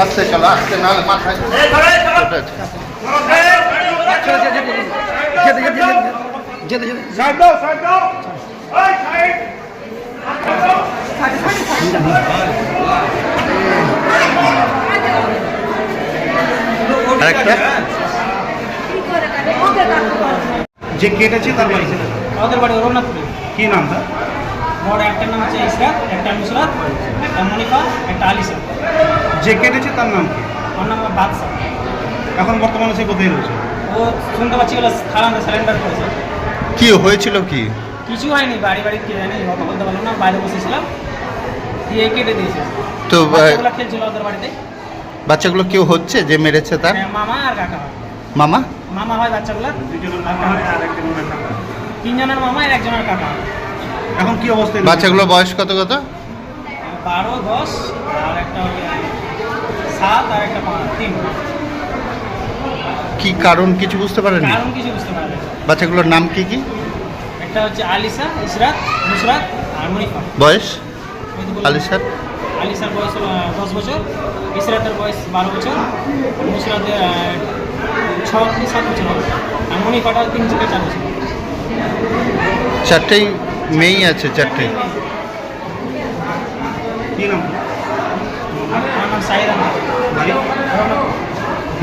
আস্তে চলো, আস্তে, নাহলে মাথায় যে কেটেছে তার বাড়ি আমাদের বাড়ি রঘুনাথপুরে। কি নামটা? বড় একটার নাম হচ্ছে ইসরাত, একটা নুসরাত, একটা মনিফা, একটা আলিসা। যে কেটেছে তার নাম কি? ওর নাম বাদশা। এখন বর্তমানে সে কোথায় রয়েছে? ও শুনতে পাচ্ছি ওগুলো থানাতে সারেন্ডার করেছে। কি হয়েছিল? কি কিছু হয়নি, বাড়ি কে জানি, কথা বলতে পারলাম না, বাইরে বসেছিলাম, দিয়ে কেটে দিয়েছে। তো বাচ্চাগুলো খেলছিল ওদের বাড়িতে। বাচ্চাগুলো কেউ হচ্ছে যে মেরেছে তার? হ্যাঁ, মামা আর কাকা হয়। মামা? মামা হয় বাচ্চাগুলো, তিনজনের মামা আর একজনের কাকা। এখন কি অবস্থায়? বাচ্চাগুলো বয়স কত কত? 12, 10 আর একটা 7 আর একটা 3। কি কারণ কিছু বুঝতে পারেন? কারণ কিছু বুঝতে পারবে। বাচ্চাগুলোর নাম কি কি? একটা হচ্ছে আলিসা, ইসরাত, নুসরাত আর মনিফা। বয়স? আলিসার আলিসার বয়স 10 বছর, ইসরাতের বয়স 12 বছর, নুসরাতের 6 কি 7 বছর হবে, আর মনিফাটা 3 থেকে 4 বছর। চারটেই মেয়েই আছে, চারটেই। কি নাম? আমার নাম সাইরা। বাড়ি?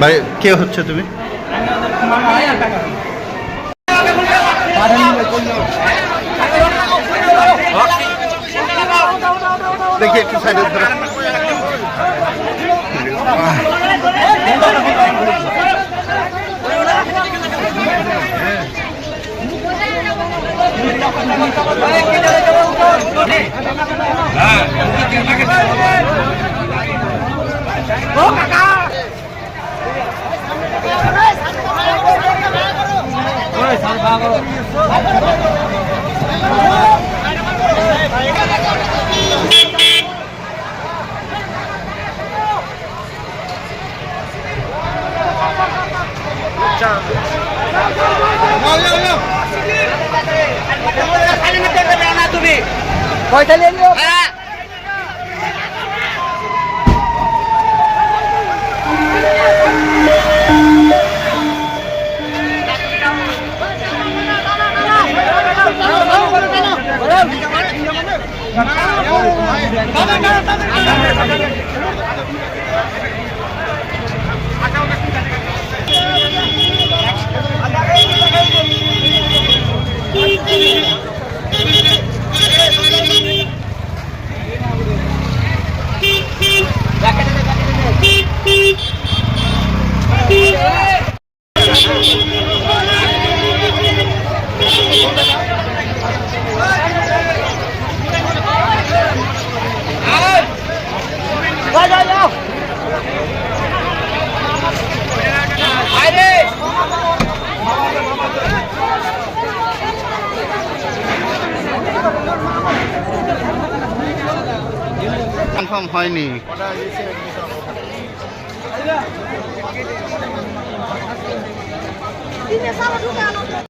বাড়ি কে হচ্ছে তুমি? আমি ওদের মামা হয় আর কাকা হয়। দেখি একটু সাইডে ধরো। কনফার্ম হয়নি।